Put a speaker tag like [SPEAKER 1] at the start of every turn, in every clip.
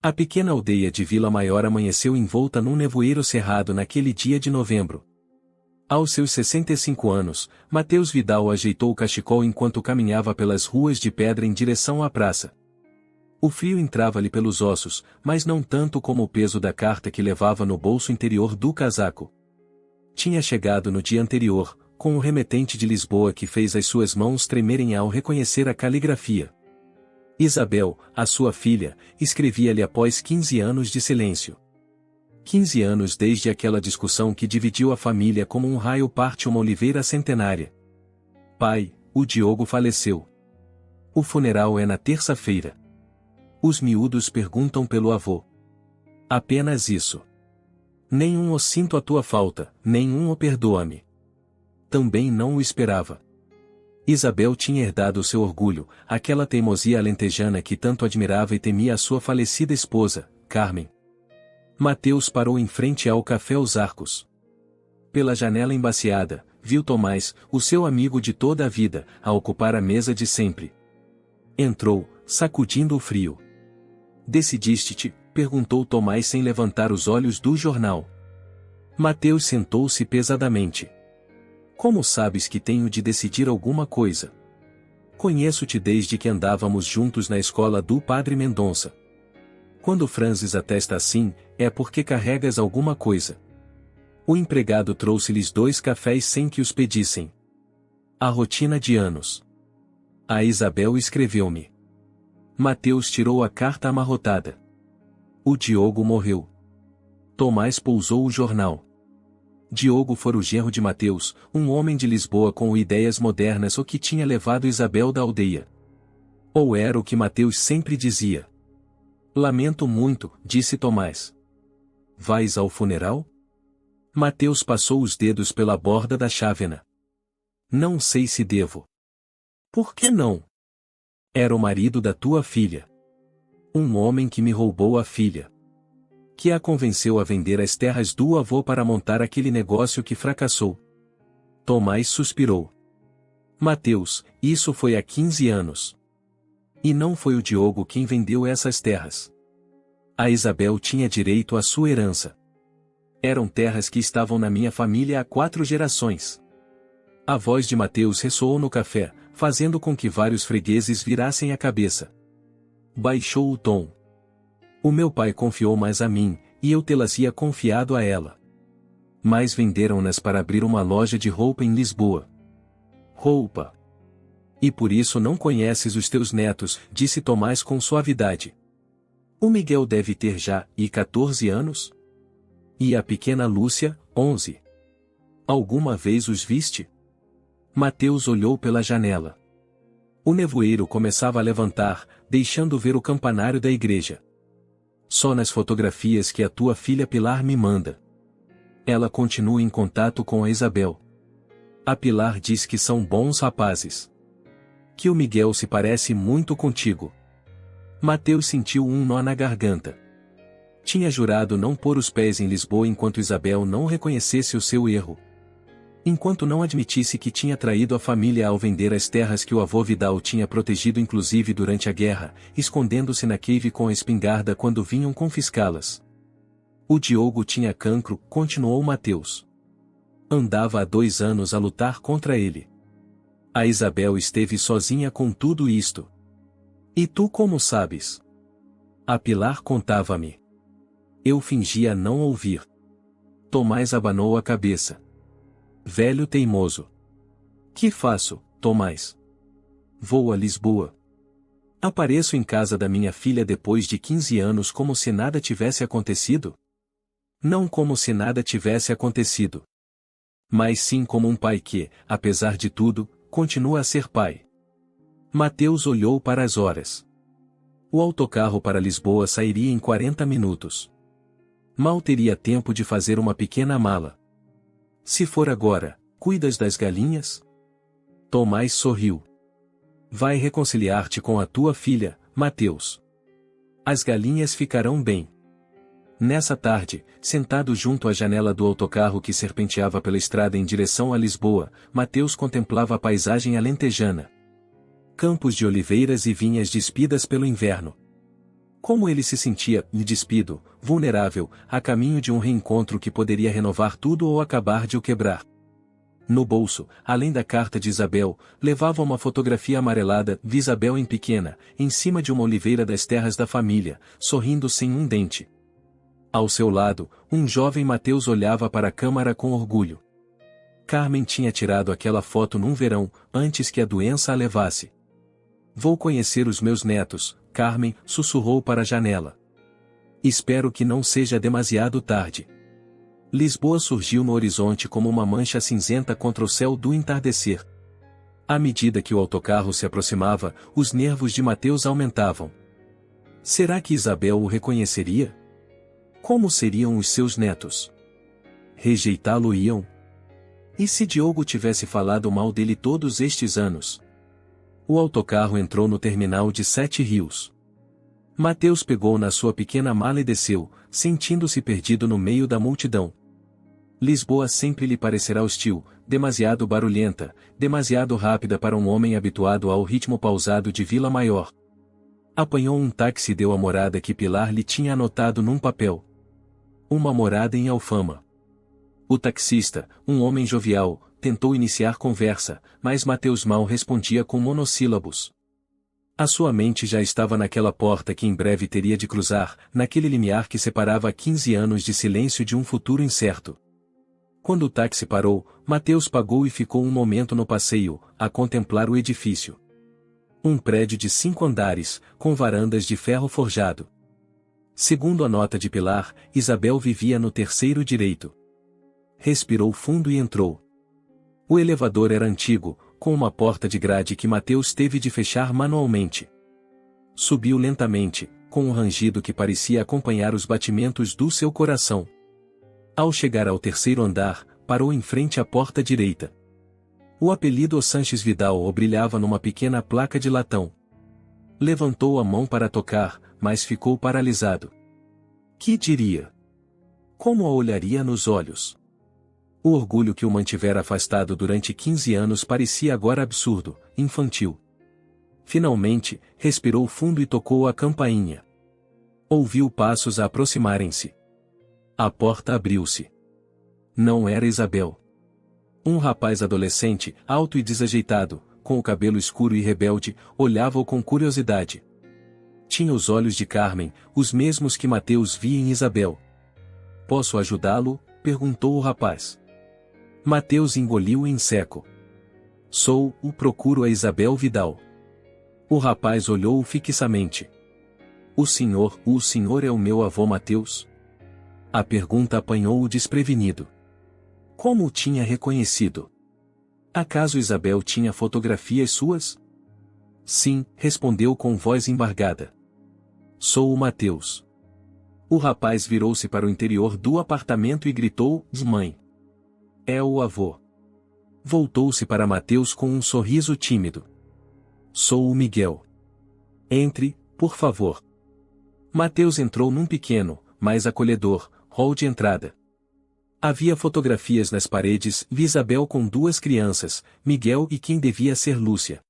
[SPEAKER 1] A pequena aldeia de Vila Maior amanheceu envolta num nevoeiro cerrado naquele dia de novembro. Aos seus 65 anos, Mateus Vidal ajeitou o cachecol enquanto caminhava pelas ruas de pedra em direção à praça. O frio entrava-lhe pelos ossos, mas não tanto como o peso da carta que levava no bolso interior do casaco. Tinha chegado no dia anterior, com o remetente de Lisboa que fez as suas mãos tremerem ao reconhecer a caligrafia. Isabel, a sua filha, escrevia-lhe após 15 anos de silêncio. 15 anos desde aquela discussão que dividiu a família como um raio parte uma oliveira centenária. Pai, o Diogo faleceu. O funeral é na terça-feira. Os miúdos perguntam pelo avô. Apenas isso. Nenhum o sinto a tua falta, nenhum o perdoa-me. Também não o esperava. Isabel tinha herdado seu orgulho, aquela teimosia alentejana que tanto admirava e temia a sua falecida esposa, Carmen. Mateus parou em frente ao Café Os Arcos. Pela janela embaciada, viu Tomás, o seu amigo de toda a vida, a ocupar a mesa de sempre. Entrou, sacudindo o frio. Decidiste-te? Perguntou Tomás sem levantar os olhos do jornal. Mateus sentou-se pesadamente. Como sabes que tenho de decidir alguma coisa? Conheço-te desde que andávamos juntos na escola do Padre Mendonça. Quando franzes a testa assim, é porque carregas alguma coisa. O empregado trouxe-lhes 2 cafés sem que os pedissem. A rotina de anos. A Isabel escreveu-me. Mateus tirou a carta amarrotada. O Diogo morreu. Tomás pousou o jornal. Diogo fora o genro de Mateus, um homem de Lisboa com ideias modernas o que tinha levado Isabel da aldeia. Ou era o que Mateus sempre dizia. Lamento muito, disse Tomás. Vais ao funeral? Mateus passou os dedos pela borda da chávena. Não sei se devo. Por que não? Era o marido da tua filha. Um homem que me roubou a filha. Que a convenceu a vender as terras do avô para montar aquele negócio que fracassou. Tomás suspirou. Mateus, isso foi há 15 anos. E não foi o Diogo quem vendeu essas terras. A Isabel tinha direito à sua herança. Eram terras que estavam na minha família há 4 gerações. A voz de Mateus ressoou no café, fazendo com que vários fregueses virassem a cabeça. Baixou o tom. O meu pai confiou mais a mim, e eu tê-las-ia confiado a ela. Mas venderam-nas para abrir uma loja de roupa em Lisboa. Roupa. E por isso não conheces os teus netos, disse Tomás com suavidade. O Miguel deve ter já, 14 anos? E a pequena Lúcia, 11. Alguma vez os viste? Mateus olhou pela janela. O nevoeiro começava a levantar, deixando ver o campanário da igreja. Só nas fotografias que a tua filha Pilar me manda. Ela continua em contato com a Isabel. A Pilar diz que são bons rapazes. Que o Miguel se parece muito contigo. Mateus sentiu um nó na garganta. Tinha jurado não pôr os pés em Lisboa enquanto Isabel não reconhecesse o seu erro. Enquanto não admitisse que tinha traído a família ao vender as terras que o avô Vidal tinha protegido inclusive durante a guerra, escondendo-se na cave com a espingarda quando vinham confiscá-las. O Diogo tinha cancro, continuou Mateus. Andava há 2 anos a lutar contra ele. A Isabel esteve sozinha com tudo isto. E tu como sabes? A Pilar contava-me. Eu fingia não ouvir. Tomás abanou a cabeça. Velho teimoso. Que faço, Tomás? Vou a Lisboa. Apareço em casa da minha filha depois de 15 anos como se nada tivesse acontecido? Não como se nada tivesse acontecido. Mas sim como um pai que, apesar de tudo, continua a ser pai. Mateus olhou para as horas. O autocarro para Lisboa sairia em 40 minutos. Mal teria tempo de fazer uma pequena mala. Se for agora, cuidas das galinhas? Tomás sorriu. Vai reconciliar-te com a tua filha, Mateus. As galinhas ficarão bem. Nessa tarde, sentado junto à janela do autocarro que serpenteava pela estrada em direção a Lisboa, Mateus contemplava a paisagem alentejana. Campos de oliveiras e vinhas despidas pelo inverno. Como ele se sentia, despido, vulnerável, a caminho de um reencontro que poderia renovar tudo ou acabar de o quebrar. No bolso, além da carta de Isabel, levava uma fotografia amarelada de Isabel em pequena, em cima de uma oliveira das terras da família, sorrindo sem um dente. Ao seu lado, um jovem Mateus olhava para a câmara com orgulho. Carmen tinha tirado aquela foto num verão, antes que a doença a levasse. Vou conhecer os meus netos, Carmen, sussurrou para a janela. Espero que não seja demasiado tarde. Lisboa surgiu no horizonte como uma mancha cinzenta contra o céu do entardecer. À medida que o autocarro se aproximava, os nervos de Mateus aumentavam. Será que Isabel o reconheceria? Como seriam os seus netos? Rejeitá-lo-iam? E se Diogo tivesse falado mal dele todos estes anos? O autocarro entrou no terminal de Sete Rios. Mateus pegou na sua pequena mala e desceu, sentindo-se perdido no meio da multidão. Lisboa sempre lhe parecerá hostil, demasiado barulhenta, demasiado rápida para um homem habituado ao ritmo pausado de Vila Maior. Apanhou um táxi e deu a morada que Pilar lhe tinha anotado num papel. Uma morada em Alfama. O taxista, um homem jovial, tentou iniciar conversa, mas Mateus mal respondia com monossílabos. A sua mente já estava naquela porta que em breve teria de cruzar, naquele limiar que separava 15 anos de silêncio de um futuro incerto. Quando o táxi parou, Mateus pagou e ficou um momento no passeio, a contemplar o edifício. Um prédio de 5 andares, com varandas de ferro forjado. Segundo a nota de Pilar, Isabel vivia no terceiro direito. Respirou fundo e entrou. O elevador era antigo, com uma porta de grade que Mateus teve de fechar manualmente. Subiu lentamente, com um rangido que parecia acompanhar os batimentos do seu coração. Ao chegar ao terceiro andar, parou em frente à porta direita. O apelido Sanches Vidal brilhava numa pequena placa de latão. Levantou a mão para tocar, mas ficou paralisado. Que diria? Como a olharia nos olhos? O orgulho que o mantivera afastado durante 15 anos parecia agora absurdo, infantil. Finalmente, respirou fundo e tocou a campainha. Ouviu passos a aproximarem-se. A porta abriu-se. Não era Isabel. Um rapaz adolescente, alto e desajeitado, com o cabelo escuro e rebelde, olhava-o com curiosidade. Tinha os olhos de Carmen, os mesmos que Mateus via em Isabel. Posso ajudá-lo? Perguntou o rapaz. Mateus engoliu em seco. Procuro a Isabel Vidal. O rapaz olhou-o fixamente. O senhor é o meu avô Mateus? A pergunta apanhou-o desprevenido. Como o tinha reconhecido? Acaso Isabel tinha fotografias suas? Sim, respondeu com voz embargada. Sou o Mateus. O rapaz virou-se para o interior do apartamento e gritou, mãe. É o avô. Voltou-se para Mateus com um sorriso tímido. Sou o Miguel. Entre, por favor. Mateus entrou num pequeno, mais acolhedor, hall de entrada. Havia fotografias nas paredes de Isabel com 2 crianças, Miguel e quem devia ser Lúcia.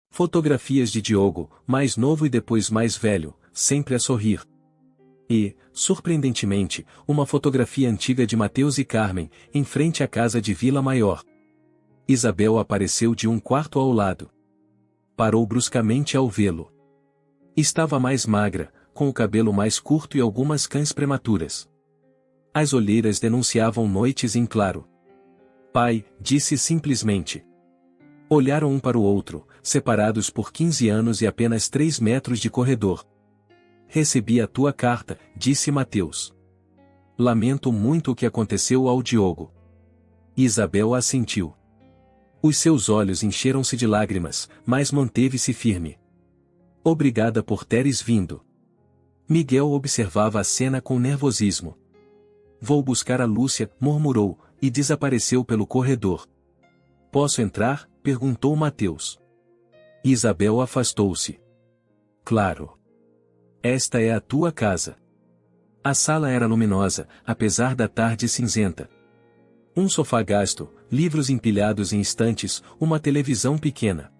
[SPEAKER 1] Fotografias de Diogo, mais novo e depois mais velho, sempre a sorrir. E, surpreendentemente, uma fotografia antiga de Mateus e Carmen, em frente à casa de Vila Maior. Isabel apareceu de um quarto ao lado. Parou bruscamente ao vê-lo. Estava mais magra, com o cabelo mais curto e algumas cães prematuras. As olheiras denunciavam noites em claro. Pai, disse simplesmente. Olharam um para o outro, separados por 15 anos e apenas 3 metros de corredor. Recebi a tua carta, disse Mateus. Lamento muito o que aconteceu ao Diogo. Isabel assentiu. Os seus olhos encheram-se de lágrimas, mas manteve-se firme. Obrigada por teres vindo. Miguel observava a cena com nervosismo. Vou buscar a Lúcia, murmurou, e desapareceu pelo corredor. Posso entrar? Perguntou Mateus. Isabel afastou-se. Claro. Esta é a tua casa. A sala era luminosa, apesar da tarde cinzenta. Um sofá gasto, livros empilhados em estantes, uma televisão pequena.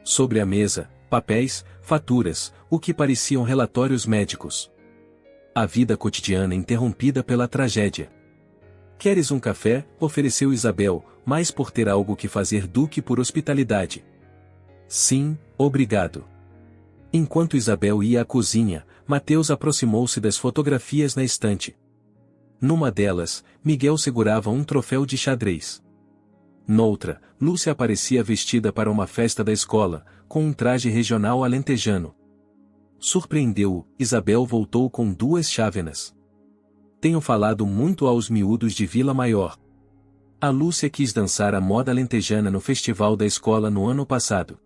[SPEAKER 1] Sobre a mesa, papéis, faturas, o que pareciam relatórios médicos. A vida cotidiana interrompida pela tragédia. Queres um café? Ofereceu Isabel, mais por ter algo que fazer do que por hospitalidade. Sim, obrigado. Enquanto Isabel ia à cozinha, Mateus aproximou-se das fotografias na estante. Numa delas, Miguel segurava um troféu de xadrez. Noutra, Lúcia aparecia vestida para uma festa da escola, com um traje regional alentejano. Surpreendeu-o, Isabel voltou com 2 chávenas. Tenho falado muito aos miúdos de Vila Maior. A Lúcia quis dançar a moda alentejana no festival da escola no ano passado.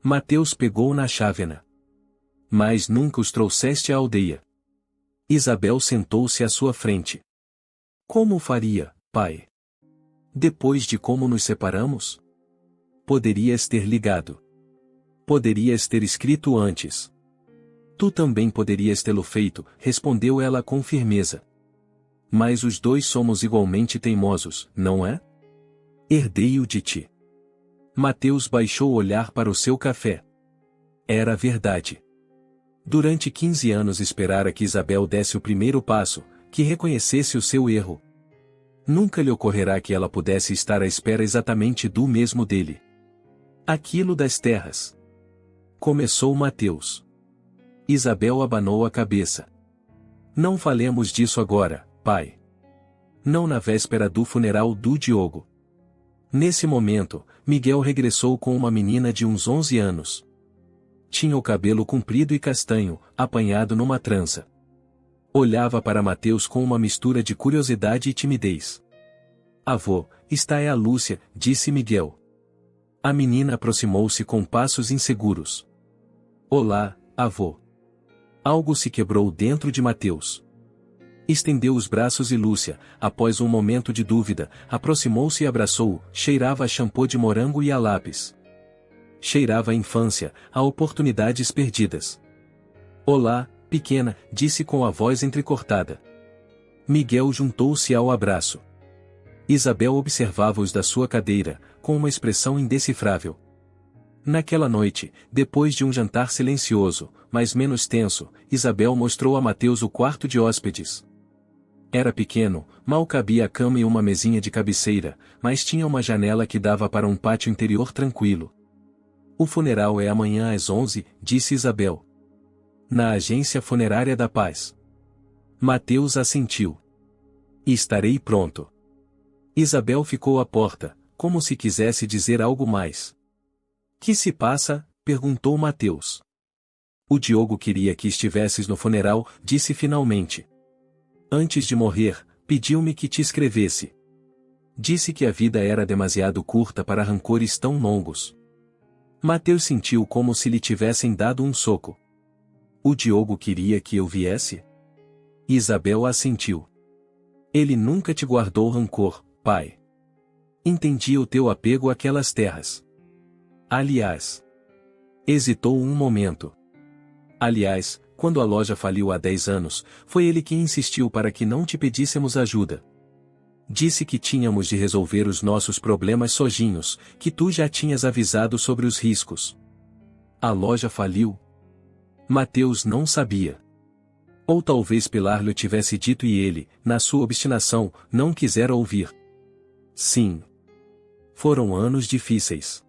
[SPEAKER 1] Mateus pegou na chávena. Mas nunca os trouxeste à aldeia. Isabel sentou-se à sua frente. Como o faria, pai? Depois de como nos separamos? Poderias ter ligado. Poderias ter escrito antes. Tu também poderias tê-lo feito, respondeu ela com firmeza. Mas os 2 somos igualmente teimosos, não é? Herdei-o de ti. Mateus baixou o olhar para o seu café. Era verdade. Durante 15 anos esperara que Isabel desse o primeiro passo, que reconhecesse o seu erro. Nunca lhe ocorrerá que ela pudesse estar à espera exatamente do mesmo dele. Aquilo das terras. Começou Mateus. Isabel abanou a cabeça. Não falemos disso agora, pai. Não na véspera do funeral do Diogo. Nesse momento, Miguel regressou com uma menina de uns 11 anos. Tinha o cabelo comprido e castanho, apanhado numa trança. Olhava para Mateus com uma mistura de curiosidade e timidez. Avô, esta é a Lúcia, disse Miguel. A menina aproximou-se com passos inseguros. Olá, avô. Algo se quebrou dentro de Mateus. Estendeu os braços e Lúcia, após um momento de dúvida, aproximou-se e abraçou-o, cheirava a shampoo de morango e a lápis. Cheirava a infância, a oportunidades perdidas. Olá, pequena, disse com a voz entrecortada. Miguel juntou-se ao abraço. Isabel observava-os da sua cadeira, com uma expressão indecifrável. Naquela noite, depois de um jantar silencioso, mas menos tenso, Isabel mostrou a Mateus o quarto de hóspedes. Era pequeno, mal cabia a cama e uma mesinha de cabeceira, mas tinha uma janela que dava para um pátio interior tranquilo. O funeral é amanhã às 11, disse Isabel. Na agência funerária da Paz. Mateus assentiu. Estarei pronto. Isabel ficou à porta, como se quisesse dizer algo mais. Que se passa? Perguntou Mateus. O Diogo queria que estivesses no funeral, disse finalmente. Antes de morrer, pediu-me que te escrevesse. Disse que a vida era demasiado curta para rancores tão longos. Mateus sentiu como se lhe tivessem dado um soco. O Diogo queria que eu viesse? Isabel assentiu. Ele nunca te guardou rancor, pai. Entendia o teu apego àquelas terras. Aliás. Hesitou um momento. Aliás, quando a loja faliu há 10 anos, foi ele que insistiu para que não te pedíssemos ajuda. Disse que tínhamos de resolver os nossos problemas sozinhos, que tu já tinhas avisado sobre os riscos. A loja faliu? Mateus não sabia. Ou talvez Pilar lhe tivesse dito e ele, na sua obstinação, não quisera ouvir. Sim. Foram anos difíceis.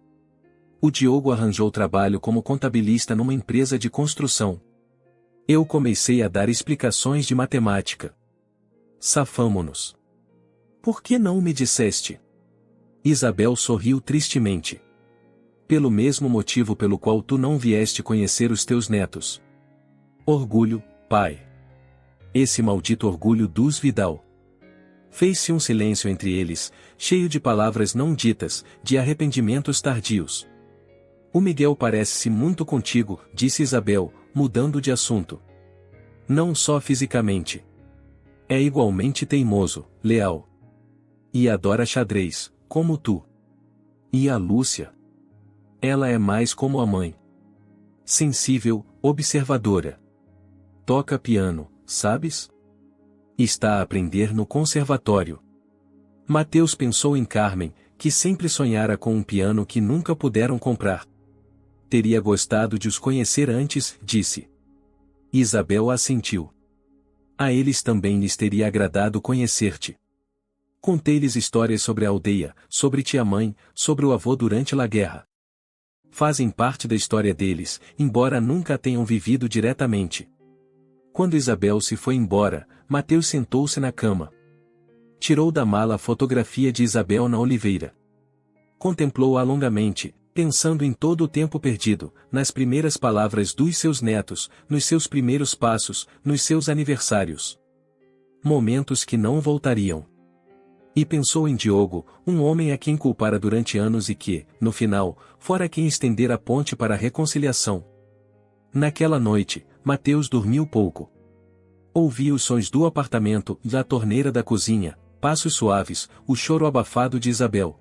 [SPEAKER 1] O Diogo arranjou trabalho como contabilista numa empresa de construção. Eu comecei a dar explicações de matemática. Safamo-nos. Por que não me disseste? Isabel sorriu tristemente. Pelo mesmo motivo pelo qual tu não vieste conhecer os teus netos. Orgulho, pai. Esse maldito orgulho dos Vidal. Fez-se um silêncio entre eles, cheio de palavras não ditas, de arrependimentos tardios. O Miguel parece-se muito contigo, disse Isabel, mudando de assunto. Não só fisicamente. É igualmente teimoso, leal. E adora xadrez, como tu. E a Lúcia? Ela é mais como a mãe. Sensível, observadora. Toca piano, sabes? Está a aprender no conservatório. Mateus pensou em Carmen, que sempre sonhara com um piano que nunca puderam comprar. Teria gostado de os conhecer antes, disse. Isabel assentiu. A eles também lhes teria agradado conhecer-te. Contei-lhes histórias sobre a aldeia, sobre tia-mãe, sobre o avô durante a guerra. Fazem parte da história deles, embora nunca a tenham vivido diretamente. Quando Isabel se foi embora, Mateus sentou-se na cama. Tirou da mala a fotografia de Isabel na oliveira. Contemplou-a longamente, pensando em todo o tempo perdido, nas primeiras palavras dos seus netos, nos seus primeiros passos, nos seus aniversários. Momentos que não voltariam. E pensou em Diogo, um homem a quem culpara durante anos e que, no final, fora quem estender a ponte para a reconciliação. Naquela noite, Mateus dormiu pouco. Ouvia os sons do apartamento, da torneira da cozinha, passos suaves, o choro abafado de Isabel.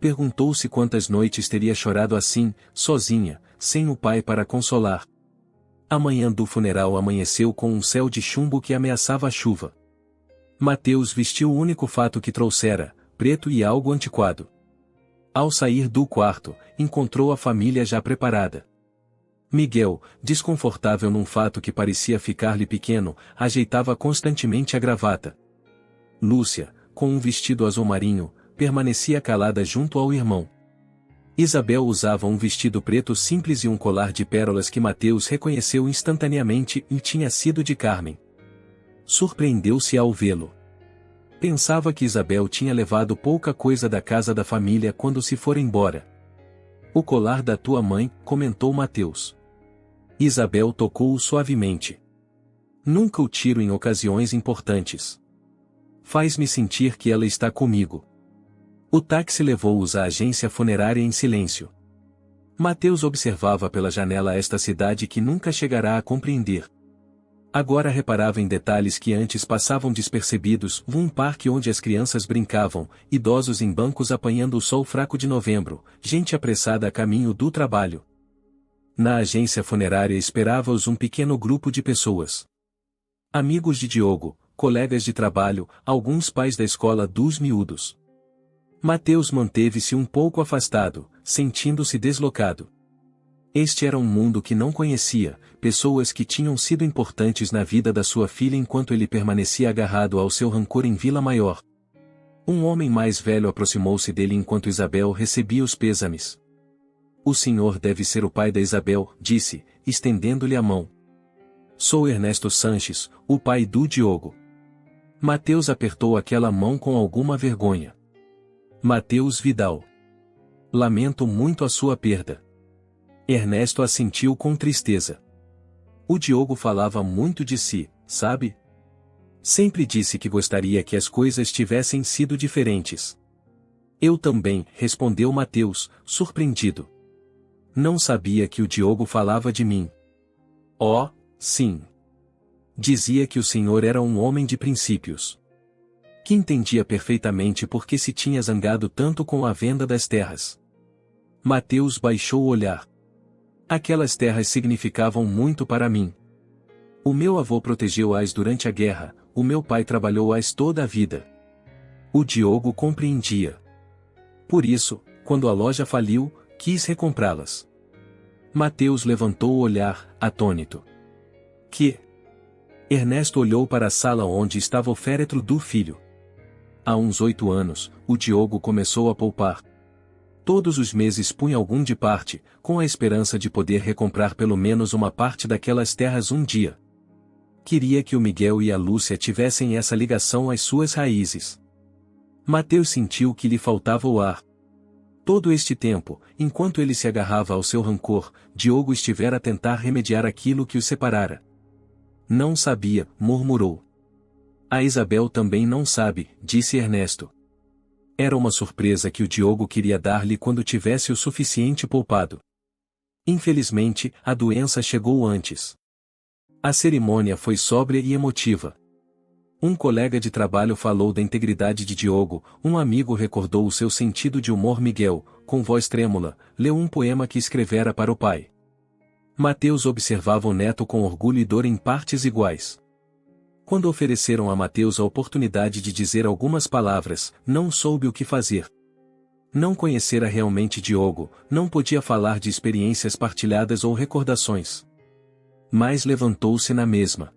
[SPEAKER 1] Perguntou-se quantas noites teria chorado assim, sozinha, sem o pai para consolar. A manhã do funeral amanheceu com um céu de chumbo que ameaçava a chuva. Mateus vestiu o único fato que trouxera, preto e algo antiquado. Ao sair do quarto, encontrou a família já preparada. Miguel, desconfortável num fato que parecia ficar-lhe pequeno, ajeitava constantemente a gravata. Lúcia, com um vestido azul marinho, permanecia calada junto ao irmão. Isabel usava um vestido preto simples e um colar de pérolas que Mateus reconheceu instantaneamente e tinha sido de Carmen. Surpreendeu-se ao vê-lo. Pensava que Isabel tinha levado pouca coisa da casa da família quando se for embora. O colar da tua mãe, comentou Mateus. Isabel tocou-o suavemente. Nunca o tiro em ocasiões importantes. Faz-me sentir que ela está comigo. O táxi levou-os à agência funerária em silêncio. Mateus observava pela janela esta cidade que nunca chegará a compreender. Agora reparava em detalhes que antes passavam despercebidos, um parque onde as crianças brincavam, idosos em bancos apanhando o sol fraco de novembro, gente apressada a caminho do trabalho. Na agência funerária esperava-os um pequeno grupo de pessoas. Amigos de Diogo, colegas de trabalho, alguns pais da escola dos miúdos. Mateus manteve-se um pouco afastado, sentindo-se deslocado. Este era um mundo que não conhecia, pessoas que tinham sido importantes na vida da sua filha enquanto ele permanecia agarrado ao seu rancor em Vila Maior. Um homem mais velho aproximou-se dele enquanto Isabel recebia os pêsames. O senhor deve ser o pai da Isabel, disse, estendendo-lhe a mão. Sou Ernesto Sanches, o pai do Diogo. Mateus apertou aquela mão com alguma vergonha. Mateus Vidal. Lamento muito a sua perda. Ernesto assentiu com tristeza. O Diogo falava muito de si, sabe? Sempre disse que gostaria que as coisas tivessem sido diferentes. Eu também, respondeu Mateus, surpreendido. Não sabia que o Diogo falava de mim. Oh, sim. Dizia que o senhor era um homem de princípios. Que entendia perfeitamente por que se tinha zangado tanto com a venda das terras. Mateus baixou o olhar. Aquelas terras significavam muito para mim. O meu avô protegeu-as durante a guerra, o meu pai trabalhou-as toda a vida. O Diogo compreendia. Por isso, quando a loja faliu, quis recomprá-las. Mateus levantou o olhar, atônito. Que? Ernesto olhou para a sala onde estava o féretro do filho. Há uns 8 anos, o Diogo começou a poupar. Todos os meses punha algum de parte, com a esperança de poder recomprar pelo menos uma parte daquelas terras um dia. Queria que o Miguel e a Lúcia tivessem essa ligação às suas raízes. Mateus sentiu que lhe faltava o ar. Todo este tempo, enquanto ele se agarrava ao seu rancor, Diogo estivera a tentar remediar aquilo que os separara. Não sabia, murmurou. A Isabel também não sabe, disse Ernesto. Era uma surpresa que o Diogo queria dar-lhe quando tivesse o suficiente poupado. Infelizmente, a doença chegou antes. A cerimônia foi sóbria e emotiva. Um colega de trabalho falou da integridade de Diogo, um amigo recordou o seu sentido de humor. Miguel, com voz trêmula, leu um poema que escrevera para o pai. Mateus observava o neto com orgulho e dor em partes iguais. Quando ofereceram a Mateus a oportunidade de dizer algumas palavras, não soube o que fazer. Não conhecera realmente Diogo, não podia falar de experiências partilhadas ou recordações. Mas levantou-se na mesma.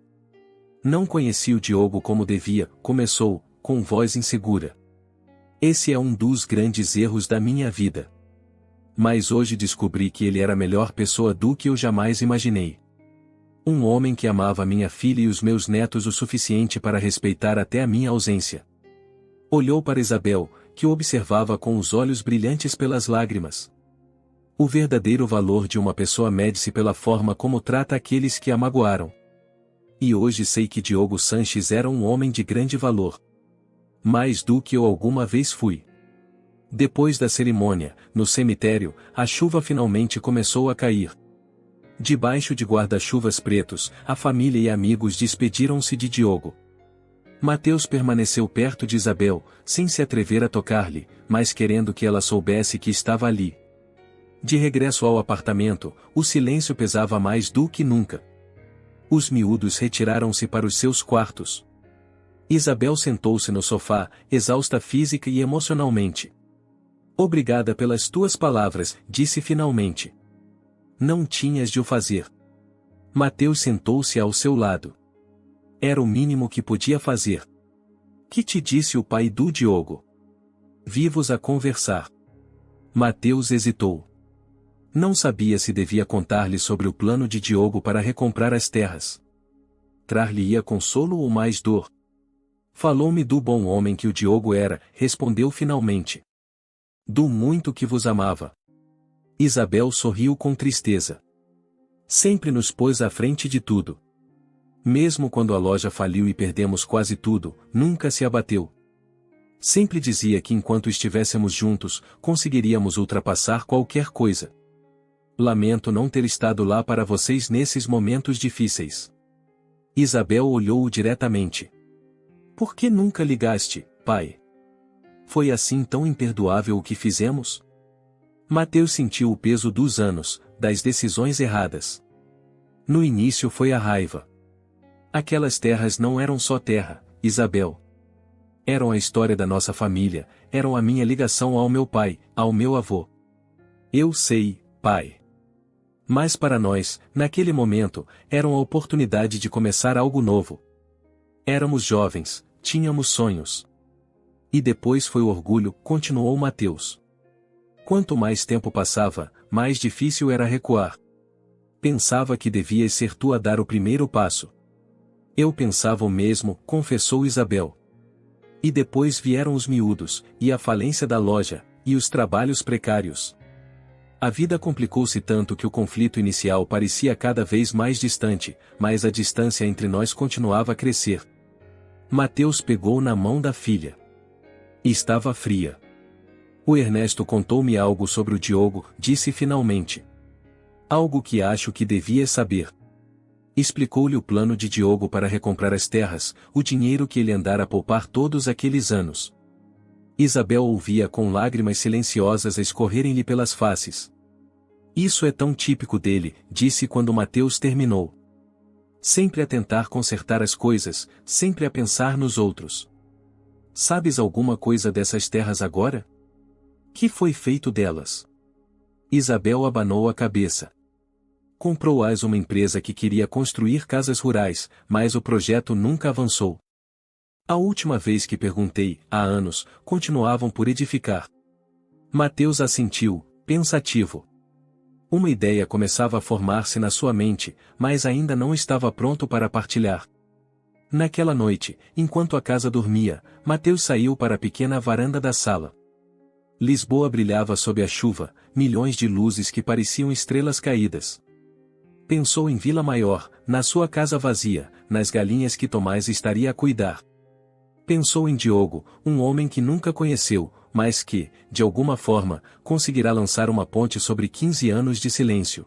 [SPEAKER 1] Não conheci o Diogo como devia, começou, com voz insegura. Esse é um dos grandes erros da minha vida. Mas hoje descobri que ele era a melhor pessoa do que eu jamais imaginei. Um homem que amava minha filha e os meus netos o suficiente para respeitar até a minha ausência. Olhou para Isabel, que o observava com os olhos brilhantes pelas lágrimas. O verdadeiro valor de uma pessoa mede-se pela forma como trata aqueles que a magoaram. E hoje sei que Diogo Sanches era um homem de grande valor. Mais do que eu alguma vez fui. Depois da cerimônia, no cemitério, a chuva finalmente começou a cair. Debaixo de guarda-chuvas pretos, a família e amigos despediram-se de Diogo. Mateus permaneceu perto de Isabel, sem se atrever a tocar-lhe, mas querendo que ela soubesse que estava ali. De regresso ao apartamento, o silêncio pesava mais do que nunca. Os miúdos retiraram-se para os seus quartos. Isabel sentou-se no sofá, exausta física e emocionalmente. Obrigada pelas tuas palavras, disse finalmente. Não tinhas de o fazer. Mateus sentou-se ao seu lado. Era o mínimo que podia fazer. Que te disse o pai do Diogo? Vivos a conversar. Mateus hesitou. Não sabia se devia contar-lhe sobre o plano de Diogo para recomprar as terras. Trar-lhe-ia consolo ou mais dor? Falou-me do bom homem que o Diogo era, respondeu finalmente. Do muito que vos amava. Isabel sorriu com tristeza. Sempre nos pôs à frente de tudo. Mesmo quando a loja faliu e perdemos quase tudo, nunca se abateu. Sempre dizia que enquanto estivéssemos juntos, conseguiríamos ultrapassar qualquer coisa. Lamento não ter estado lá para vocês nesses momentos difíceis. Isabel olhou-o diretamente. Por que nunca ligaste, pai? Foi assim tão imperdoável o que fizemos? Mateus sentiu o peso dos anos, das decisões erradas. No início foi a raiva. Aquelas terras não eram só terra, Isabel. Eram a história da nossa família, eram a minha ligação ao meu pai, ao meu avô. Eu sei, pai. Mas para nós, naquele momento, eram a oportunidade de começar algo novo. Éramos jovens, tínhamos sonhos. E depois foi o orgulho, continuou Mateus. Quanto mais tempo passava, mais difícil era recuar. Pensava que devias ser tu a dar o primeiro passo. Eu pensava o mesmo, confessou Isabel. E depois vieram os miúdos, e a falência da loja, e os trabalhos precários. A vida complicou-se tanto que o conflito inicial parecia cada vez mais distante, mas a distância entre nós continuava a crescer. Mateus pegou na mão da filha. Estava fria. O Ernesto contou-me algo sobre o Diogo, disse finalmente. Algo que acho que devias saber. Explicou-lhe o plano de Diogo para recomprar as terras, o dinheiro que ele andara a poupar todos aqueles anos. Isabel ouvia com lágrimas silenciosas a escorrerem-lhe pelas faces. Isso é tão típico dele, disse quando Mateus terminou. Sempre a tentar consertar as coisas, sempre a pensar nos outros. Sabes alguma coisa dessas terras agora? Que foi feito delas? Isabel abanou a cabeça. Comprou-as uma empresa que queria construir casas rurais, mas o projeto nunca avançou. A última vez que perguntei, há anos, continuavam por edificar. Mateus assentiu, pensativo. Uma ideia começava a formar-se na sua mente, mas ainda não estava pronto para partilhar. Naquela noite, enquanto a casa dormia, Mateus saiu para a pequena varanda da sala. Lisboa brilhava sob a chuva, milhões de luzes que pareciam estrelas caídas. Pensou em Vila Maior, na sua casa vazia, nas galinhas que Tomás estaria a cuidar. Pensou em Diogo, um homem que nunca conheceu, mas que, de alguma forma, conseguirá lançar uma ponte sobre 15 anos de silêncio.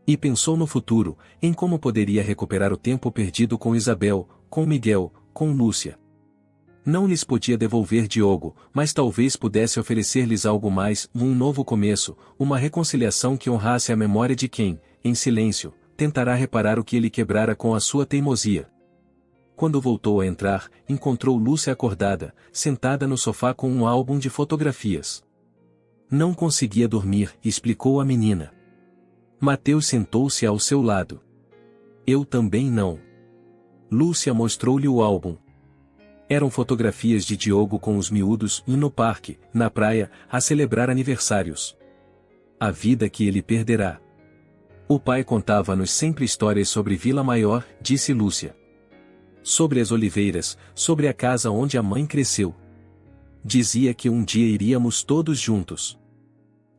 [SPEAKER 1] E pensou no futuro, em como poderia recuperar o tempo perdido com Isabel, com Miguel, com Lúcia. Não lhes podia devolver Diogo, mas talvez pudesse oferecer-lhes algo mais, um novo começo, uma reconciliação que honrasse a memória de quem, em silêncio, tentará reparar o que ele quebrara com a sua teimosia. Quando voltou a entrar, encontrou Lúcia acordada, sentada no sofá com um álbum de fotografias. Não conseguia dormir, explicou a menina. Mateus sentou-se ao seu lado. Eu também não. Lúcia mostrou-lhe o álbum. Eram fotografias de Diogo com os miúdos e no parque, na praia, a celebrar aniversários. A vida que ele perderá. O pai contava-nos sempre histórias sobre Vila Maior, disse Lúcia. Sobre as oliveiras, sobre a casa onde a mãe cresceu. Dizia que um dia iríamos todos juntos.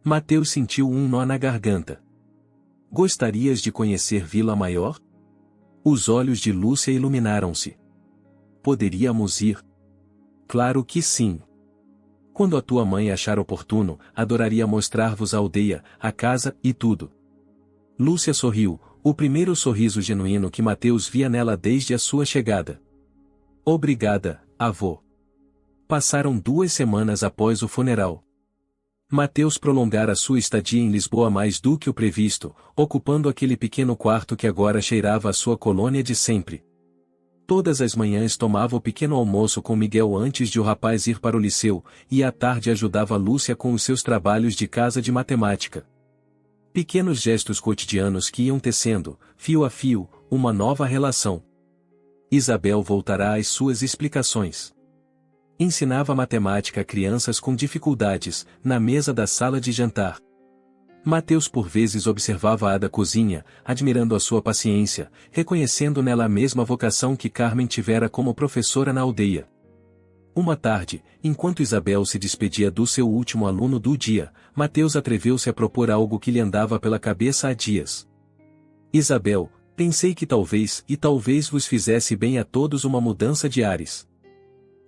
[SPEAKER 1] Mateus sentiu um nó na garganta. Gostarias de conhecer Vila Maior? Os olhos de Lúcia iluminaram-se. Poderíamos ir? Claro que sim. Quando a tua mãe achar oportuno, adoraria mostrar-vos a aldeia, a casa e tudo. Lúcia sorriu, o primeiro sorriso genuíno que Mateus via nela desde a sua chegada. Obrigada, avô. Passaram 2 semanas após o funeral. Mateus prolongara sua estadia em Lisboa mais do que o previsto, ocupando aquele pequeno quarto que agora cheirava a sua colônia de sempre. Todas as manhãs tomava o pequeno almoço com Miguel antes de o rapaz ir para o liceu, e à tarde ajudava Lúcia com os seus trabalhos de casa de matemática. Pequenos gestos cotidianos que iam tecendo, fio a fio, uma nova relação. Isabel voltará às suas explicações. Ensinava matemática a crianças com dificuldades, na mesa da sala de jantar. Mateus por vezes observava-a da cozinha, admirando a sua paciência, reconhecendo nela a mesma vocação que Carmen tivera como professora na aldeia. Uma tarde, enquanto Isabel se despedia do seu último aluno do dia, Mateus atreveu-se a propor algo que lhe andava pela cabeça há dias. Isabel, pensei que talvez vos fizesse bem a todos uma mudança de ares.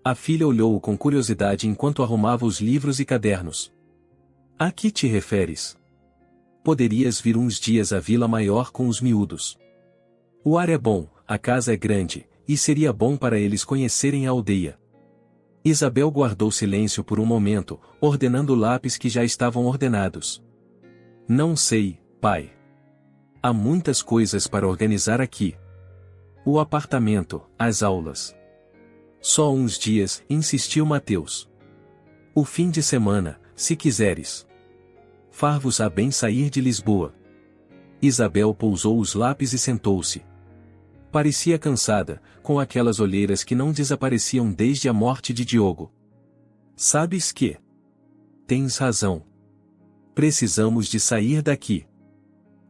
[SPEAKER 1] A filha olhou-o com curiosidade enquanto arrumava os livros e cadernos. A que te referes? Poderias vir uns dias à Vila Maior com os miúdos. O ar é bom, a casa é grande, e seria bom para eles conhecerem a aldeia. Isabel guardou silêncio por um momento, ordenando lápis que já estavam ordenados. Não sei, pai. Há muitas coisas para organizar aqui. O apartamento, as aulas. Só uns dias, insistiu Mateus. O fim de semana, se quiseres. Far-vos-á bem sair de Lisboa. Isabel pousou os lápis e sentou-se. Parecia cansada, com aquelas olheiras que não desapareciam desde a morte de Diogo. Sabes que? Tens razão. Precisamos de sair daqui.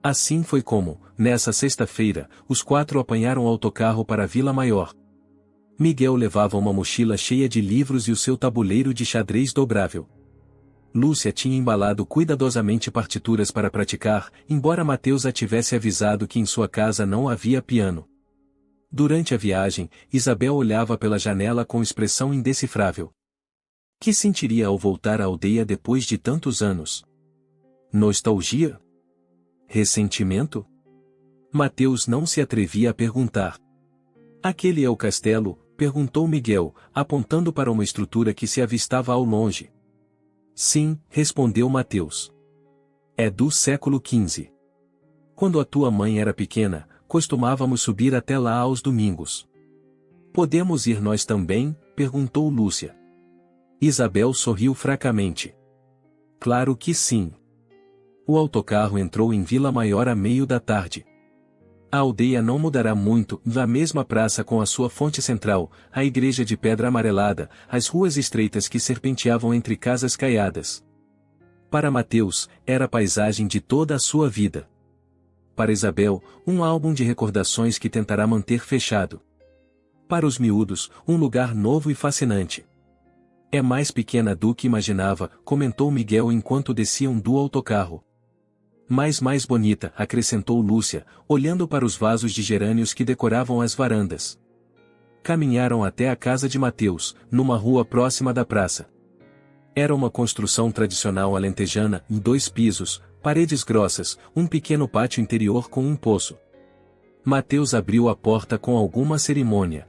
[SPEAKER 1] Assim foi como, nessa sexta-feira, os 4 apanharam autocarro para a Vila Maior. Miguel levava uma mochila cheia de livros e o seu tabuleiro de xadrez dobrável. Lúcia tinha embalado cuidadosamente partituras para praticar, embora Mateus a tivesse avisado que em sua casa não havia piano. Durante a viagem, Isabel olhava pela janela com expressão indecifrável. Que sentiria ao voltar à aldeia depois de tantos anos? Nostalgia? Ressentimento? Mateus não se atrevia a perguntar. Aquele é o castelo? Perguntou Miguel, apontando para uma estrutura que se avistava ao longe. Sim, respondeu Mateus. É do século XV. Quando a tua mãe era pequena, costumávamos subir até lá aos domingos. Podemos ir nós também? Perguntou Lúcia. Isabel sorriu fracamente. Claro que sim. O autocarro entrou em Vila Maior à meio da tarde. A aldeia não mudará muito, a mesma praça com a sua fonte central, a igreja de pedra amarelada, as ruas estreitas que serpenteavam entre casas caiadas. Para Mateus, era a paisagem de toda a sua vida. Para Isabel, um álbum de recordações que tentará manter fechado. Para os miúdos, um lugar novo e fascinante. É mais pequena do que imaginava, comentou Miguel enquanto desciam do autocarro. Mas mais bonita, acrescentou Lúcia, olhando para os vasos de gerânios que decoravam as varandas. Caminharam até a casa de Mateus, numa rua próxima da praça. Era uma construção tradicional alentejana, em 2 pisos, paredes grossas, um pequeno pátio interior com um poço. Mateus abriu a porta com alguma cerimônia.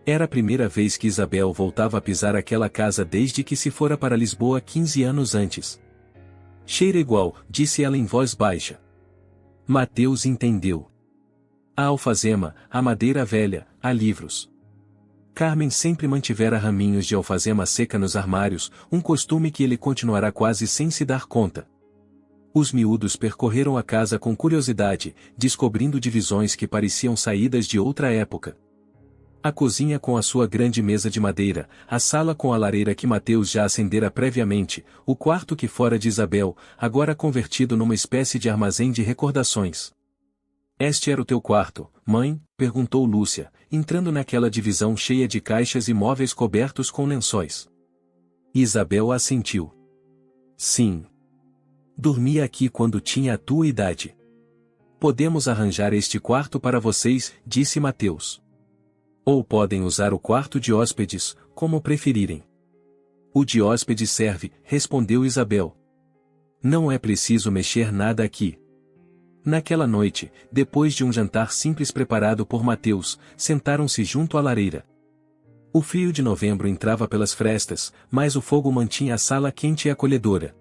[SPEAKER 1] Era a primeira vez que Isabel voltava a pisar aquela casa desde que se fora para Lisboa 15 anos antes. Cheira igual, disse ela em voz baixa. Mateus entendeu. A alfazema, a madeira velha, há livros. Carmen sempre mantivera raminhos de alfazema seca nos armários, um costume que ele continuará quase sem se dar conta. Os miúdos percorreram a casa com curiosidade, descobrindo divisões que pareciam saídas de outra época. A cozinha com a sua grande mesa de madeira, a sala com a lareira que Mateus já acendera previamente, o quarto que fora de Isabel, agora convertido numa espécie de armazém de recordações. Este era o teu quarto, mãe? Perguntou Lúcia, entrando naquela divisão cheia de caixas e móveis cobertos com lençóis. Isabel assentiu. Sim. Dormia aqui quando tinha a tua idade. Podemos arranjar este quarto para vocês, disse Mateus. Ou podem usar o quarto de hóspedes, como preferirem. O de hóspedes serve, respondeu Isabel. Não é preciso mexer nada aqui. Naquela noite, depois de um jantar simples preparado por Mateus, sentaram-se junto à lareira. O frio de novembro entrava pelas frestas, mas o fogo mantinha a sala quente e acolhedora.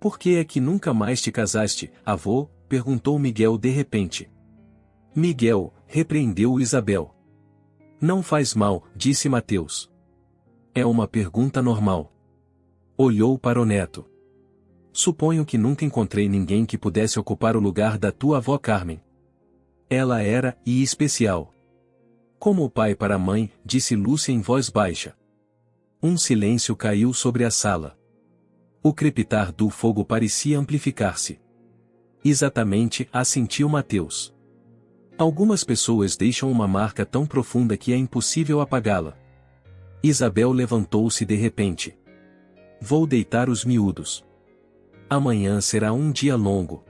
[SPEAKER 1] Por que é que nunca mais te casaste, avô? Perguntou Miguel de repente. Miguel, repreendeu Isabel. Não faz mal, disse Mateus. É uma pergunta normal. Olhou para o neto. Suponho que nunca encontrei ninguém que pudesse ocupar o lugar da tua avó Carmen. Ela era, e especial. Como o pai para a mãe, disse Lúcia em voz baixa. Um silêncio caiu sobre a sala. O crepitar do fogo parecia amplificar-se. Exatamente, assentiu Mateus. Algumas pessoas deixam uma marca tão profunda que é impossível apagá-la. Isabel levantou-se de repente. Vou deitar os miúdos. Amanhã será um dia longo.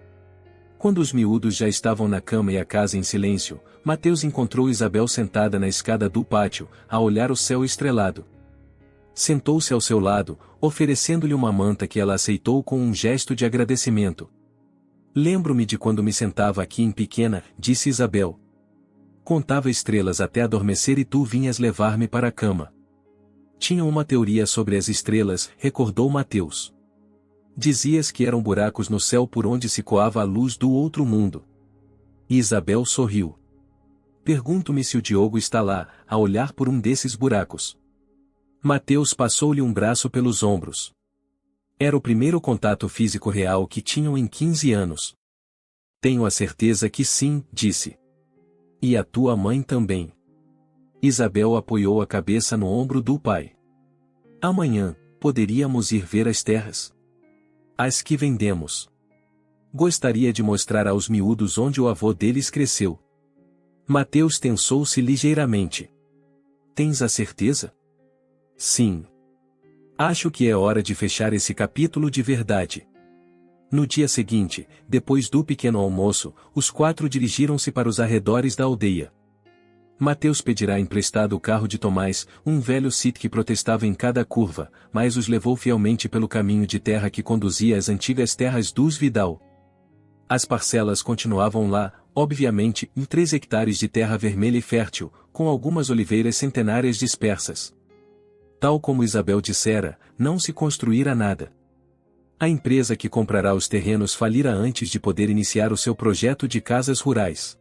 [SPEAKER 1] Quando os miúdos já estavam na cama e a casa em silêncio, Mateus encontrou Isabel sentada na escada do pátio, a olhar o céu estrelado. Sentou-se ao seu lado, oferecendo-lhe uma manta que ela aceitou com um gesto de agradecimento. Lembro-me de quando me sentava aqui em pequena, disse Isabel. Contava estrelas até adormecer e tu vinhas levar-me para a cama. Tinha uma teoria sobre as estrelas, recordou Mateus. Dizias que eram buracos no céu por onde se coava a luz do outro mundo. Isabel sorriu. Pergunto-me se o Diogo está lá, a olhar por um desses buracos. Mateus passou-lhe um braço pelos ombros. Era o primeiro contato físico real que tinham em 15 anos. Tenho a certeza que sim, disse. E a tua mãe também. Isabel apoiou a cabeça no ombro do pai. Amanhã, poderíamos ir ver as terras. As que vendemos. Gostaria de mostrar aos miúdos onde o avô deles cresceu. Mateus tensou-se ligeiramente. Tens a certeza? Sim. Acho que é hora de fechar esse capítulo de verdade. No dia seguinte, depois do pequeno almoço, os 4 dirigiram-se para os arredores da aldeia. Mateus pedirá emprestado o carro de Tomás, um velho Cit que protestava em cada curva, mas os levou fielmente pelo caminho de terra que conduzia às antigas terras dos Vidal. As parcelas continuavam lá, obviamente, em 3 hectares de terra vermelha e fértil, com algumas oliveiras centenárias dispersas. Tal como Isabel dissera, não se construíra nada. A empresa que comprará os terrenos falira antes de poder iniciar o seu projeto de casas rurais.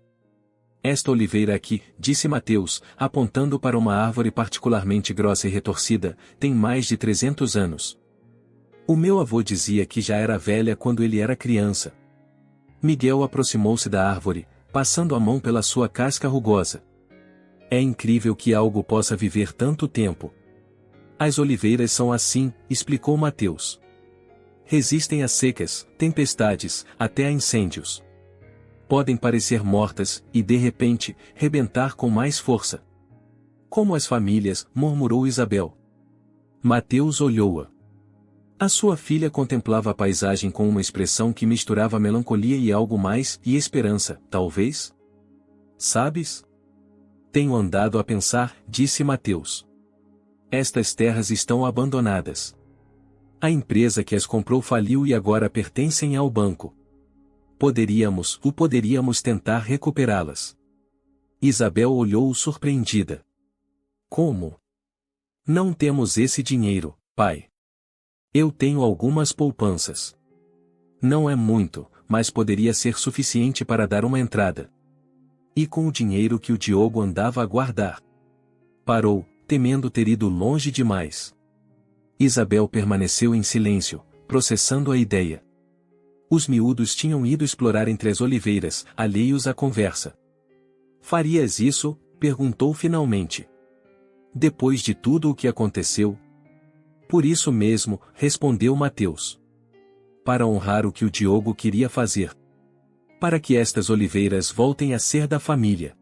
[SPEAKER 1] Esta oliveira aqui, disse Mateus, apontando para uma árvore particularmente grossa e retorcida, tem mais de 300 anos. O meu avô dizia que já era velha quando ele era criança. Miguel aproximou-se da árvore, passando a mão pela sua casca rugosa. É incrível que algo possa viver tanto tempo. As oliveiras são assim, explicou Mateus. Resistem a secas, tempestades, até a incêndios. Podem parecer mortas, e de repente, rebentar com mais força. Como as famílias, murmurou Isabel. Mateus olhou-a. A sua filha contemplava a paisagem com uma expressão que misturava melancolia e algo mais, e esperança, talvez? Sabes? Tenho andado a pensar, disse Mateus. Estas terras estão abandonadas. A empresa que as comprou faliu e agora pertencem ao banco. Poderíamos tentar recuperá-las. Isabel olhou surpreendida. Como? Não temos esse dinheiro, pai. Eu tenho algumas poupanças. Não é muito, mas poderia ser suficiente para dar uma entrada. E com o dinheiro que o Diogo andava a guardar. Parou, temendo ter ido longe demais. Isabel permaneceu em silêncio, processando a ideia. Os miúdos tinham ido explorar entre as oliveiras, alheios à conversa. Farias isso? Perguntou finalmente. Depois de tudo o que aconteceu? Por isso mesmo, respondeu Mateus. Para honrar o que o Diogo queria fazer. Para que estas oliveiras voltem a ser da família.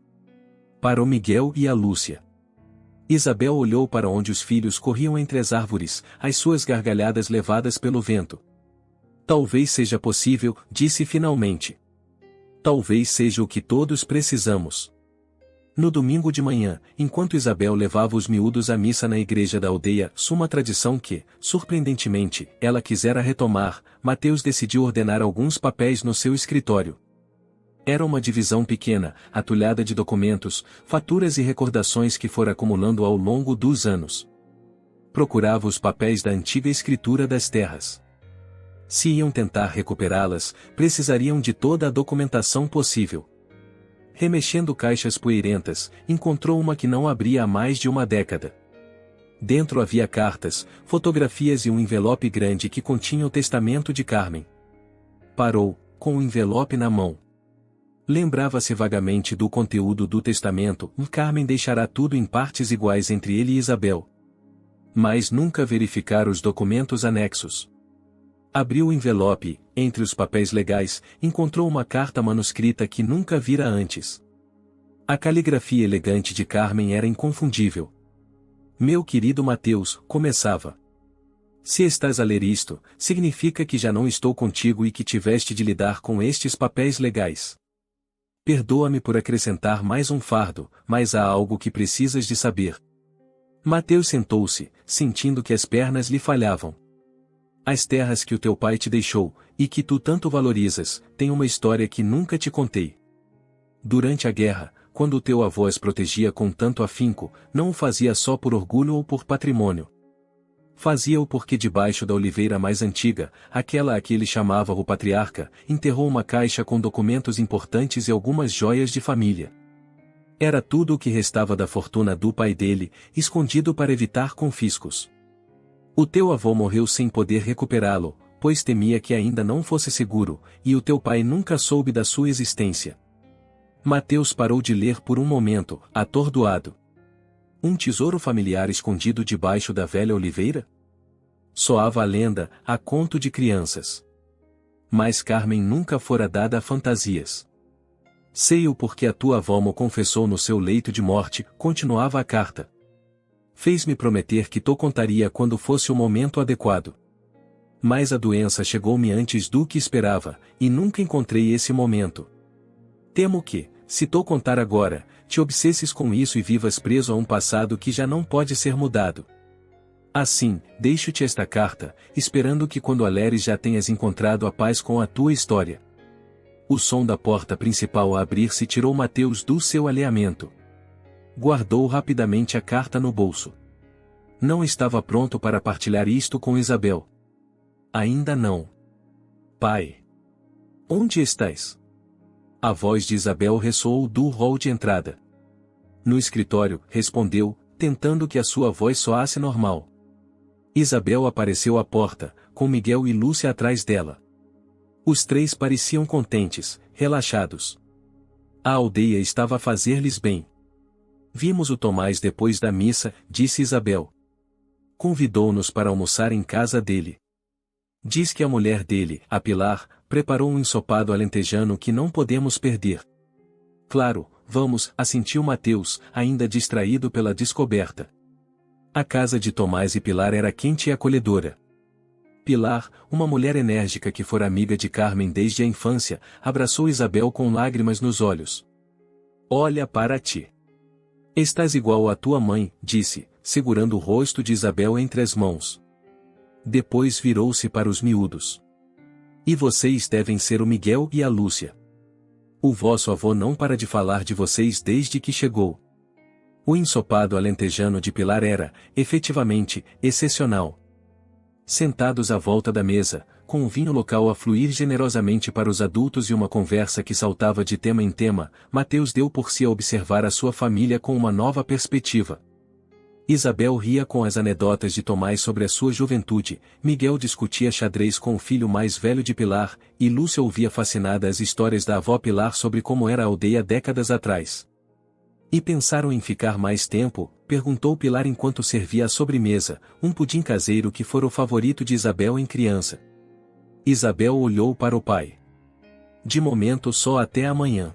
[SPEAKER 1] Para o Miguel e a Lúcia. Isabel olhou para onde os filhos corriam entre as árvores, as suas gargalhadas levadas pelo vento. Talvez seja possível, disse finalmente. Talvez seja o que todos precisamos. No domingo de manhã, enquanto Isabel levava os miúdos à missa na igreja da aldeia, uma tradição que, surpreendentemente, ela quisera retomar, Mateus decidiu ordenar alguns papéis no seu escritório. Era uma divisão pequena, atulhada de documentos, faturas e recordações que fora acumulando ao longo dos anos. Procurava os papéis da antiga escritura das terras. Se iam tentar recuperá-las, precisariam de toda a documentação possível. Remexendo caixas poeirentas, encontrou uma que não abria há mais de uma década. Dentro havia cartas, fotografias e um envelope grande que continha o testamento de Carmen. Parou, com o envelope na mão. Lembrava-se vagamente do conteúdo do testamento, Carmen deixará tudo em partes iguais entre ele e Isabel. Mas nunca verificar os documentos anexos. Abriu o envelope, entre os papéis legais, encontrou uma carta manuscrita que nunca vira antes. A caligrafia elegante de Carmen era inconfundível. Meu querido Mateus, começava. Se estás a ler isto, significa que já não estou contigo e que tiveste de lidar com estes papéis legais. Perdoa-me por acrescentar mais um fardo, mas há algo que precisas de saber. Mateus sentou-se, sentindo que as pernas lhe falhavam. As terras que o teu pai te deixou, e que tu tanto valorizas, têm uma história que nunca te contei. Durante a guerra, quando o teu avô as protegia com tanto afinco, não o fazia só por orgulho ou por patrimônio. Fazia-o porque debaixo da oliveira mais antiga, aquela a que ele chamava o patriarca, enterrou uma caixa com documentos importantes e algumas joias de família. Era tudo o que restava da fortuna do pai dele, escondido para evitar confiscos. O teu avô morreu sem poder recuperá-lo, pois temia que ainda não fosse seguro, e o teu pai nunca soube da sua existência. Mateus parou de ler por um momento, atordoado. Um tesouro familiar escondido debaixo da velha oliveira? Soava a lenda, a conto de crianças. Mas Carmen nunca fora dada a fantasias. Sei-o porque a tua avó mo confessou no seu leito de morte, continuava a carta. Fez-me prometer que to contaria quando fosse o momento adequado. Mas a doença chegou-me antes do que esperava, e nunca encontrei esse momento. Temo que, se to contar agora, te obsesses com isso e vivas preso a um passado que já não pode ser mudado. Assim, deixo-te esta carta, esperando que quando a leres já tenhas encontrado a paz com a tua história. O som da porta principal a abrir-se tirou Mateus do seu alheamento. Guardou rapidamente a carta no bolso. Não estava pronto para partilhar isto com Isabel. Ainda não. Pai. Onde estás? A voz de Isabel ressoou do hall de entrada. No escritório, respondeu, tentando que a sua voz soasse normal. Isabel apareceu à porta, com Miguel e Lúcia atrás dela. Os três pareciam contentes, relaxados. A aldeia estava a fazer-lhes bem. Vimos o Tomás depois da missa, disse Isabel. Convidou-nos para almoçar em casa dele. Diz que a mulher dele, a Pilar, preparou um ensopado alentejano que não podemos perder. Claro, vamos, assentiu Mateus, ainda distraído pela descoberta. A casa de Tomás e Pilar era quente e acolhedora. Pilar, uma mulher enérgica que fora amiga de Carmen desde a infância, abraçou Isabel com lágrimas nos olhos. Olha para ti. Estás igual à tua mãe, disse, segurando o rosto de Isabel entre as mãos. Depois virou-se para os miúdos. E vocês devem ser o Miguel e a Lúcia. O vosso avô não para de falar de vocês desde que chegou. O ensopado alentejano de Pilar era, efetivamente, excepcional. Sentados à volta da mesa, com o vinho local a fluir generosamente para os adultos e uma conversa que saltava de tema em tema, Mateus deu por si a observar a sua família com uma nova perspectiva. Isabel ria com as anedotas de Tomás sobre a sua juventude, Miguel discutia xadrez com o filho mais velho de Pilar, e Lúcia ouvia fascinada as histórias da avó Pilar sobre como era a aldeia décadas atrás. E pensaram em ficar mais tempo? Perguntou Pilar enquanto servia a sobremesa, um pudim caseiro que fora o favorito de Isabel em criança. Isabel olhou para o pai. De momento só até amanhã.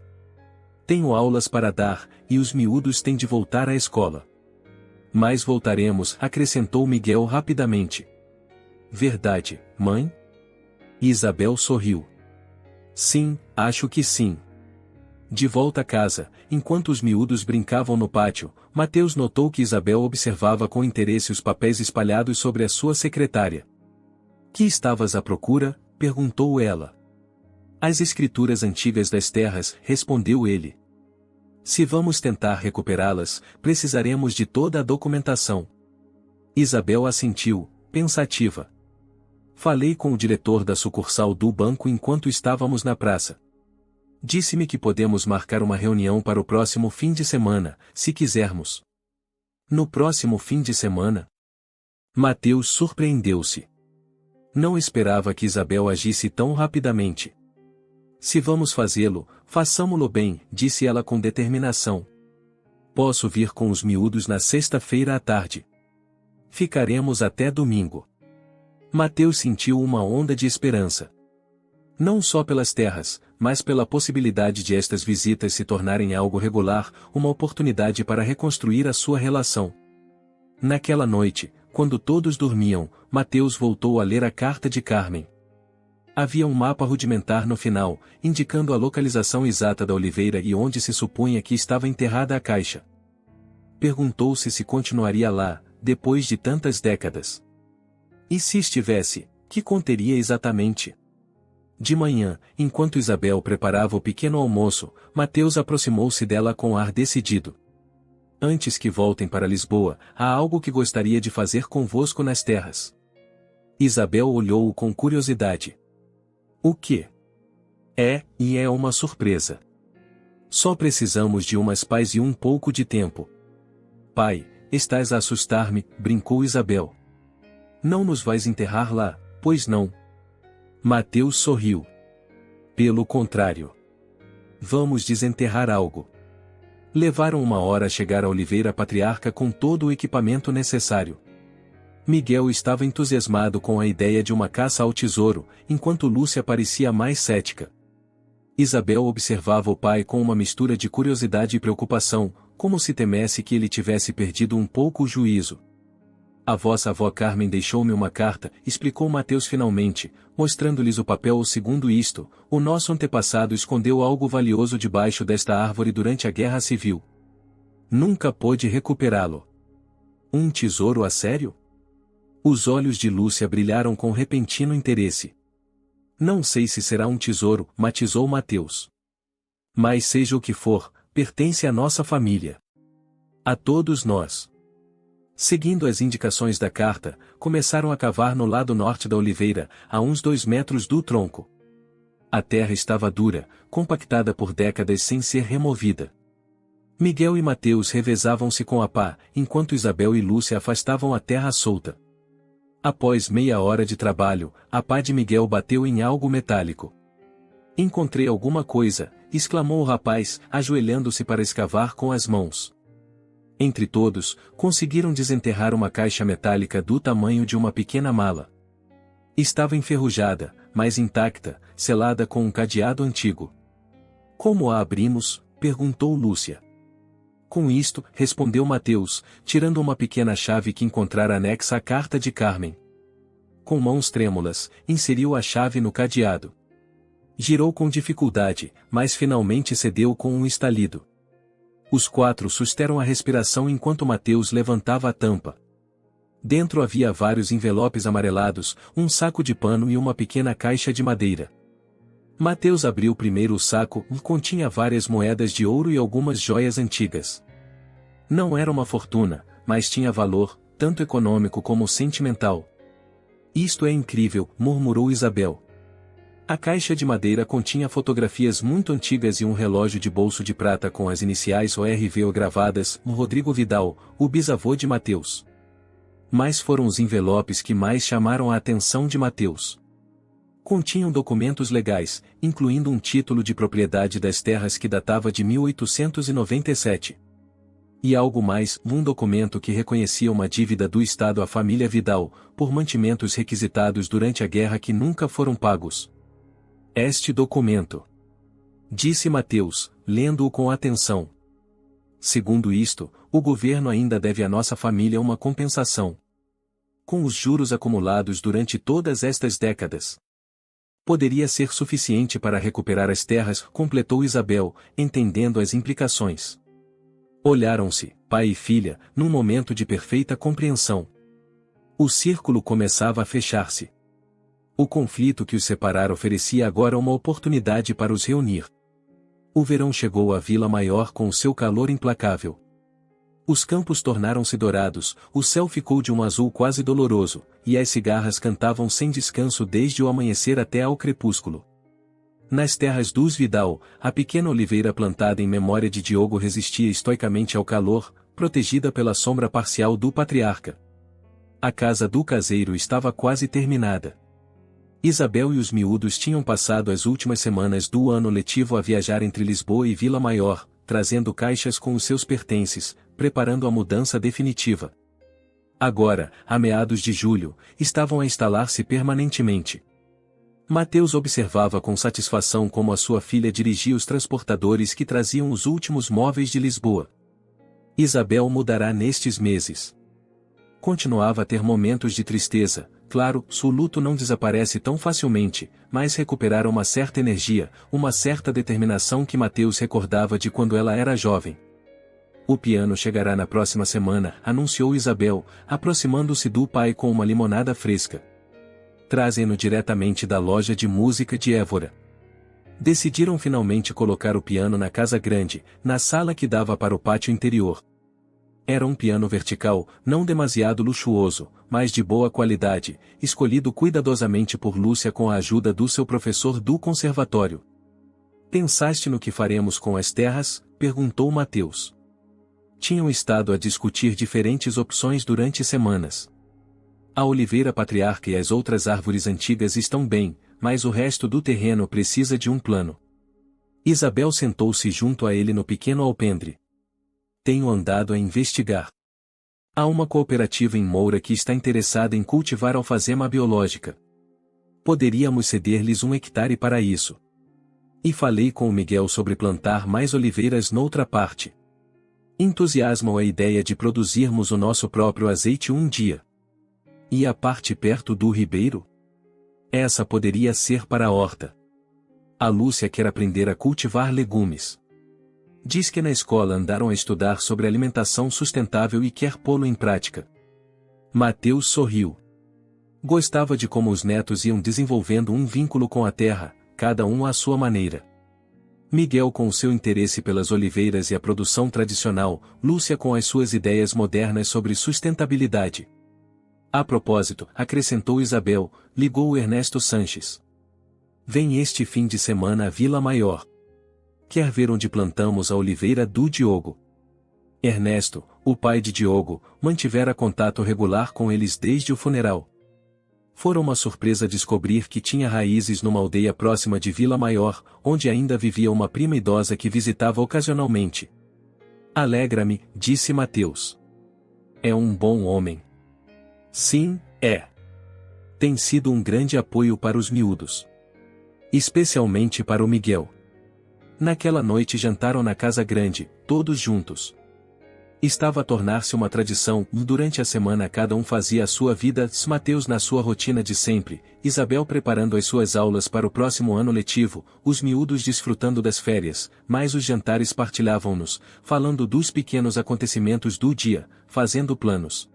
[SPEAKER 1] Tenho aulas para dar, e os miúdos têm de voltar à escola. Mas voltaremos, acrescentou Miguel rapidamente. Verdade, mãe? Isabel sorriu. Sim, acho que sim. De volta a casa, enquanto os miúdos brincavam no pátio, Mateus notou que Isabel observava com interesse os papéis espalhados sobre a sua secretária. Que estavas à procura? Perguntou ela. As escrituras antigas das terras, respondeu ele. Se vamos tentar recuperá-las, precisaremos de toda a documentação. Isabel assentiu, pensativa. Falei com o diretor da sucursal do banco enquanto estávamos na praça. Disse-me que podemos marcar uma reunião para o próximo fim de semana, se quisermos. No próximo fim de semana? Mateus surpreendeu-se. Não esperava que Isabel agisse tão rapidamente. Se vamos fazê-lo, façamo-lo bem, disse ela com determinação. Posso vir com os miúdos na sexta-feira à tarde. Ficaremos até domingo. Mateus sentiu uma onda de esperança. Não só pelas terras, mas pela possibilidade de estas visitas se tornarem algo regular, uma oportunidade para reconstruir a sua relação. Naquela noite, quando todos dormiam, Mateus voltou a ler a carta de Carmen. Havia um mapa rudimentar no final, indicando a localização exata da oliveira e onde se supunha que estava enterrada a caixa. Perguntou-se se continuaria lá, depois de tantas décadas. E se estivesse, que conteria exatamente? De manhã, enquanto Isabel preparava o pequeno almoço, Mateus aproximou-se dela com ar decidido. Antes que voltem para Lisboa, há algo que gostaria de fazer convosco nas terras. Isabel olhou-o com curiosidade. O quê? É uma surpresa. Só precisamos de umas paz e um pouco de tempo. Pai, estás a assustar-me, brincou Isabel. Não nos vais enterrar lá, pois não? Mateus sorriu. Pelo contrário. Vamos desenterrar algo. Levaram 1 hora a chegar à Oliveira Patriarca com todo o equipamento necessário. Miguel estava entusiasmado com a ideia de uma caça ao tesouro, enquanto Lúcia parecia mais cética. Isabel observava o pai com uma mistura de curiosidade e preocupação, como se temesse que ele tivesse perdido um pouco o juízo. A vossa avó Carmen deixou-me uma carta, explicou Mateus finalmente, mostrando-lhes o papel. Segundo isto, o nosso antepassado escondeu algo valioso debaixo desta árvore durante a Guerra Civil. Nunca pôde recuperá-lo. Um tesouro a sério? Os olhos de Lúcia brilharam com repentino interesse. Não sei se será um tesouro, matizou Mateus. Mas seja o que for, pertence à nossa família. A todos nós. Seguindo as indicações da carta, começaram a cavar no lado norte da oliveira, a uns 2 metros do tronco. A terra estava dura, compactada por décadas sem ser removida. Miguel e Mateus revezavam-se com a pá, enquanto Isabel e Lúcia afastavam a terra solta. Após meia hora de trabalho, a pá de Miguel bateu em algo metálico. Encontrei alguma coisa, exclamou o rapaz, ajoelhando-se para escavar com as mãos. Entre todos, conseguiram desenterrar uma caixa metálica do tamanho de uma pequena mala. Estava enferrujada, mas intacta, selada com um cadeado antigo. Como a abrimos? Perguntou Lúcia. Com isto, respondeu Mateus, tirando uma pequena chave que encontrara anexa à carta de Carmen. Com mãos trêmulas, inseriu a chave no cadeado. Girou com dificuldade, mas finalmente cedeu com um estalido. Os 4 susteram a respiração enquanto Mateus levantava a tampa. Dentro havia vários envelopes amarelados, um saco de pano e uma pequena caixa de madeira. Mateus abriu primeiro o saco e continha várias moedas de ouro e algumas joias antigas. Não era uma fortuna, mas tinha valor, tanto econômico como sentimental. Isto é incrível, murmurou Isabel. A caixa de madeira continha fotografias muito antigas e um relógio de bolso de prata com as iniciais ORV gravadas, Rodrigo Vidal, o bisavô de Mateus. Mas foram os envelopes que mais chamaram a atenção de Mateus. Continham documentos legais, incluindo um título de propriedade das terras que datava de 1897. E algo mais, um documento que reconhecia uma dívida do Estado à família Vidal, por mantimentos requisitados durante a guerra que nunca foram pagos. Este documento, disse Mateus, lendo-o com atenção. Segundo isto, o governo ainda deve à nossa família uma compensação. Com os juros acumulados durante todas estas décadas, poderia ser suficiente para recuperar as terras, completou Isabel, entendendo as implicações. Olharam-se, pai e filha, num momento de perfeita compreensão. O círculo começava a fechar-se. O conflito que os separara oferecia agora uma oportunidade para os reunir. O verão chegou à Vila Maior com o seu calor implacável. Os campos tornaram-se dourados, o céu ficou de um azul quase doloroso, e as cigarras cantavam sem descanso desde o amanhecer até ao crepúsculo. Nas terras dos Vidal, a pequena oliveira plantada em memória de Diogo resistia estoicamente ao calor, protegida pela sombra parcial do patriarca. A casa do caseiro estava quase terminada. Isabel e os miúdos tinham passado as últimas semanas do ano letivo a viajar entre Lisboa e Vila Maior, trazendo caixas com os seus pertences, preparando a mudança definitiva. Agora, a meados de julho, estavam a instalar-se permanentemente. Mateus observava com satisfação como a sua filha dirigia os transportadores que traziam os últimos móveis de Lisboa. Isabel mudará nestes meses. Continuava a ter momentos de tristeza, claro, o luto não desaparece tão facilmente, mas recuperara uma certa energia, uma certa determinação que Mateus recordava de quando ela era jovem. O piano chegará na próxima semana, anunciou Isabel, aproximando-se do pai com uma limonada fresca. Trazem-no diretamente da loja de música de Évora. Decidiram finalmente colocar o piano na casa grande, na sala que dava para o pátio interior. Era um piano vertical, não demasiado luxuoso, mas de boa qualidade, escolhido cuidadosamente por Lúcia com a ajuda do seu professor do conservatório. Pensaste no que faremos com as terras? Perguntou Mateus. Tinham estado a discutir diferentes opções durante semanas. A oliveira patriarca e as outras árvores antigas estão bem, mas o resto do terreno precisa de um plano. Isabel sentou-se junto a ele no pequeno alpendre. Tenho andado a investigar. Há uma cooperativa em Moura que está interessada em cultivar alfazema biológica. Poderíamos ceder-lhes 1 hectare para isso. E falei com o Miguel sobre plantar mais oliveiras noutra parte. Entusiasma-o a ideia de produzirmos o nosso próprio azeite um dia. E a parte perto do ribeiro? Essa poderia ser para a horta. A Lúcia quer aprender a cultivar legumes. Diz que na escola andaram a estudar sobre alimentação sustentável e quer pô-lo em prática. Mateus sorriu. Gostava de como os netos iam desenvolvendo um vínculo com a terra, cada um à sua maneira. Miguel com o seu interesse pelas oliveiras e a produção tradicional, Lúcia com as suas ideias modernas sobre sustentabilidade. A propósito, acrescentou Isabel, ligou o Ernesto Sanches. Vem este fim de semana à Vila Maior. Quer ver onde plantamos a oliveira do Diogo? Ernesto, o pai de Diogo, mantivera contato regular com eles desde o funeral. Fora uma surpresa descobrir que tinha raízes numa aldeia próxima de Vila Maior, onde ainda vivia uma prima idosa que visitava ocasionalmente. Alegra-me, disse Mateus. É um bom homem. Sim, é. Tem sido um grande apoio para os miúdos. Especialmente para o Miguel. Naquela noite jantaram na casa grande, todos juntos. Estava a tornar-se uma tradição, durante a semana cada um fazia a sua vida, Mateus na sua rotina de sempre, Isabel preparando as suas aulas para o próximo ano letivo, os miúdos desfrutando das férias, mas os jantares partilhavam-nos, falando dos pequenos acontecimentos do dia, fazendo planos.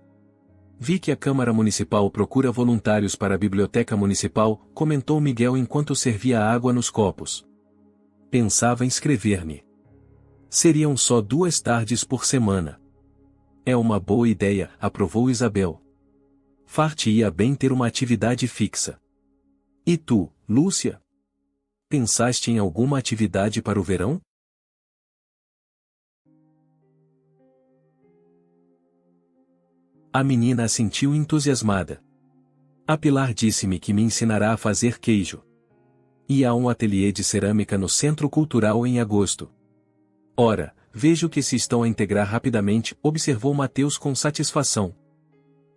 [SPEAKER 1] Vi que a Câmara Municipal procura voluntários para a Biblioteca Municipal, comentou Miguel enquanto servia água nos copos. Pensava em inscrever-me. Seriam só 2 tardes por semana. É uma boa ideia, aprovou Isabel. Far-te-ia bem ter uma atividade fixa. E tu, Lúcia? Pensaste em alguma atividade para o verão? A menina assentiu entusiasmada. A Pilar disse-me que me ensinará a fazer queijo. E há um ateliê de cerâmica no Centro Cultural em agosto. Ora, vejo que se estão a integrar rapidamente, observou Mateus com satisfação.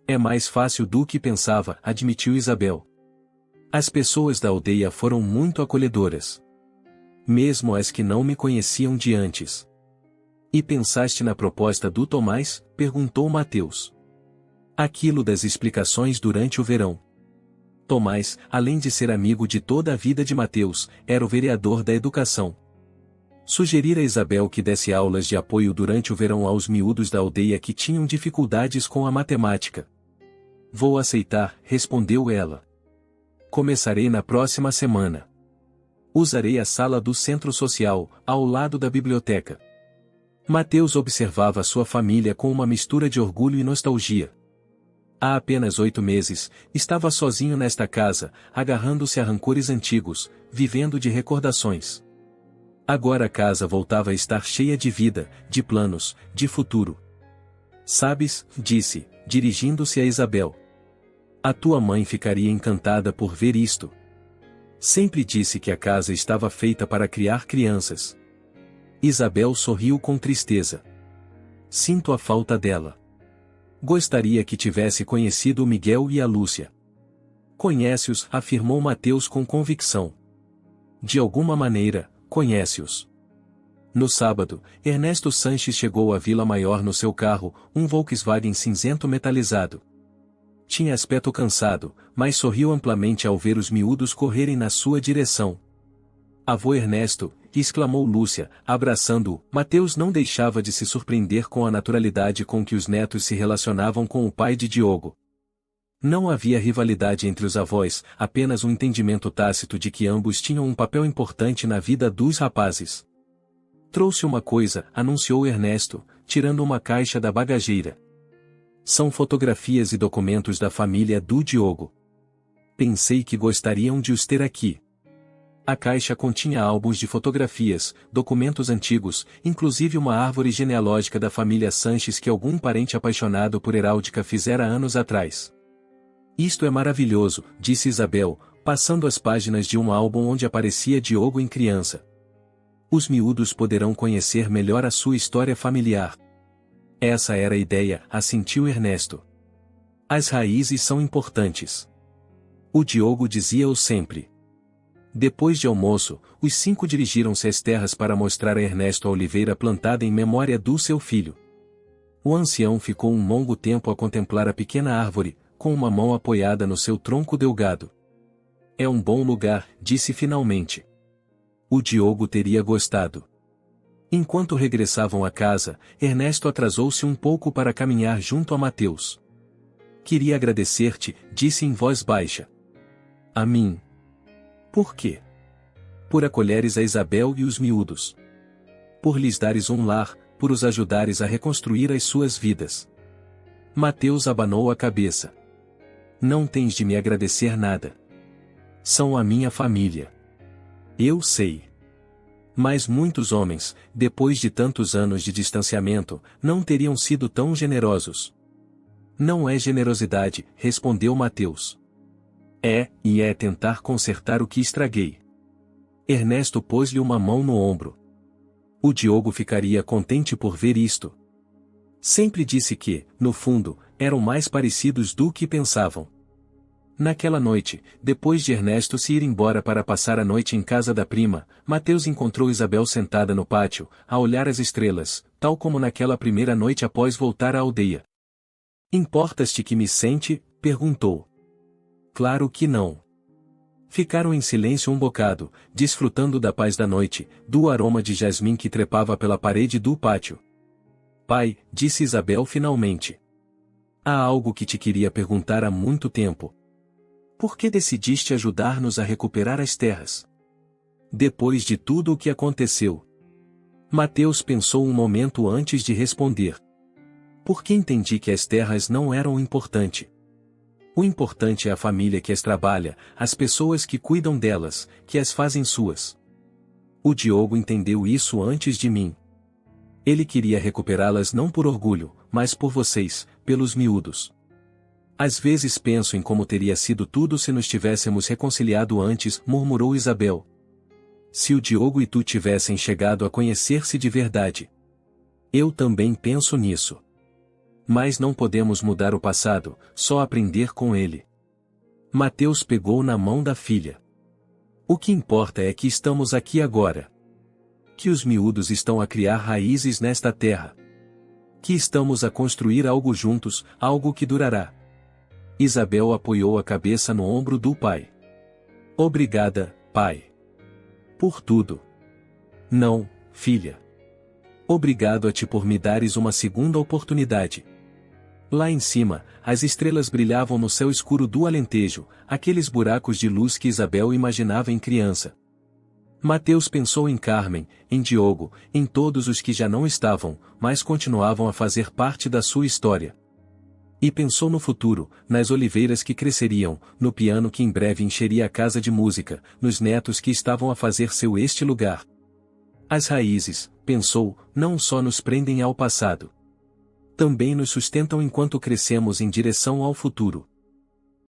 [SPEAKER 1] É mais fácil do que pensava, admitiu Isabel. As pessoas da aldeia foram muito acolhedoras. Mesmo as que não me conheciam de antes. E pensaste na proposta do Tomás? Perguntou Mateus. Aquilo das explicações durante o verão. Tomás, além de ser amigo de toda a vida de Mateus, era o vereador da educação. Sugerir a Isabel que desse aulas de apoio durante o verão aos miúdos da aldeia que tinham dificuldades com a matemática. Vou aceitar, respondeu ela. Começarei na próxima semana. Usarei a sala do centro social, ao lado da biblioteca. Mateus observava sua família com uma mistura de orgulho e nostalgia. Há apenas 8 meses, estava sozinho nesta casa, agarrando-se a rancores antigos, vivendo de recordações. Agora a casa voltava a estar cheia de vida, de planos, de futuro. Sabes, disse, dirigindo-se a Isabel. A tua mãe ficaria encantada por ver isto. Sempre disse que a casa estava feita para criar crianças. Isabel sorriu com tristeza. Sinto a falta dela. Gostaria que tivesse conhecido o Miguel e a Lúcia. Conhece-os, afirmou Mateus com convicção. De alguma maneira, conhece-os. No sábado, Ernesto Sanches chegou à Vila Maior no seu carro, um Volkswagen cinzento metalizado. Tinha aspecto cansado, mas sorriu amplamente ao ver os miúdos correrem na sua direção. Avô Ernesto, exclamou Lúcia, abraçando-o. Mateus não deixava de se surpreender com a naturalidade com que os netos se relacionavam com o pai de Diogo. Não havia rivalidade entre os avós, apenas um entendimento tácito de que ambos tinham um papel importante na vida dos rapazes. Trouxe uma coisa, anunciou Ernesto, tirando uma caixa da bagageira. São fotografias e documentos da família do Diogo. Pensei que gostariam de os ter aqui. A caixa continha álbuns de fotografias, documentos antigos, inclusive uma árvore genealógica da família Sanches que algum parente apaixonado por heráldica fizera anos atrás. Isto é maravilhoso, disse Isabel, passando as páginas de um álbum onde aparecia Diogo em criança. Os miúdos poderão conhecer melhor a sua história familiar. Essa era a ideia, assentiu Ernesto. As raízes são importantes. O Diogo dizia-o sempre. Depois de almoço, os 5 dirigiram-se às terras para mostrar a Ernesto a oliveira plantada em memória do seu filho. O ancião ficou um longo tempo a contemplar a pequena árvore, com uma mão apoiada no seu tronco delgado. É um bom lugar, disse finalmente. O Diogo teria gostado. Enquanto regressavam à casa, Ernesto atrasou-se um pouco para caminhar junto a Mateus. Queria agradecer-te, disse em voz baixa. A mim. Por quê? Por acolheres a Isabel e os miúdos. Por lhes dares um lar, por os ajudares a reconstruir as suas vidas. Mateus abanou a cabeça. Não tens de me agradecer nada. São a minha família. Eu sei. Mas muitos homens, depois de tantos anos de distanciamento, não teriam sido tão generosos. Não é generosidade, respondeu Mateus. É tentar consertar o que estraguei. Ernesto pôs-lhe uma mão no ombro. O Diogo ficaria contente por ver isto. Sempre disse que, no fundo, eram mais parecidos do que pensavam. Naquela noite, depois de Ernesto se ir embora para passar a noite em casa da prima, Mateus encontrou Isabel sentada no pátio, a olhar as estrelas, tal como naquela primeira noite após voltar à aldeia. Importas-te que me sente? Perguntou. Claro que não. Ficaram em silêncio um bocado, desfrutando da paz da noite, do aroma de jasmim que trepava pela parede do pátio. Pai, disse Isabel finalmente. Há algo que te queria perguntar há muito tempo. Por que decidiste ajudar-nos a recuperar as terras? Depois de tudo o que aconteceu. Mateus pensou um momento antes de responder. Porque entendi que as terras não eram importante. O importante é a família que as trabalha, as pessoas que cuidam delas, que as fazem suas. O Diogo entendeu isso antes de mim. Ele queria recuperá-las não por orgulho, mas por vocês, pelos miúdos. Às vezes penso em como teria sido tudo se nos tivéssemos reconciliado antes, murmurou Isabel. Se o Diogo e tu tivessem chegado a conhecer-se de verdade. Eu também penso nisso. Mas não podemos mudar o passado, só aprender com ele. Mateus pegou na mão da filha. O que importa é que estamos aqui agora. Que os miúdos estão a criar raízes nesta terra. Que estamos a construir algo juntos, algo que durará. Isabel apoiou a cabeça no ombro do pai. Obrigada, pai. Por tudo. Não, filha. Obrigado a ti por me dares uma segunda oportunidade. Lá em cima, as estrelas brilhavam no céu escuro do Alentejo, aqueles buracos de luz que Isabel imaginava em criança. Mateus pensou em Carmen, em Diogo, em todos os que já não estavam, mas continuavam a fazer parte da sua história. E pensou no futuro, nas oliveiras que cresceriam, no piano que em breve encheria a casa de música, nos netos que estavam a fazer este lugar. As raízes, pensou, não só nos prendem ao passado. Também nos sustentam enquanto crescemos em direção ao futuro.